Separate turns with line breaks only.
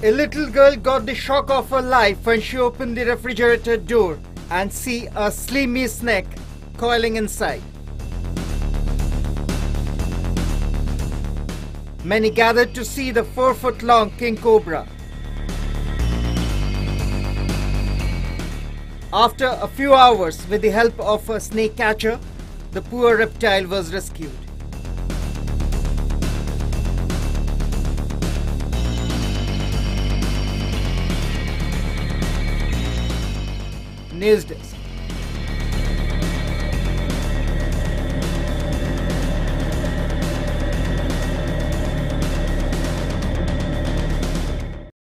A little girl got the shock of her life when she opened the refrigerator door and see a slimy snake coiling inside. Many gathered to see the 4-foot-long king cobra. After a few hours, with the help of a snake catcher, the poor reptile was rescued. NYOOOZ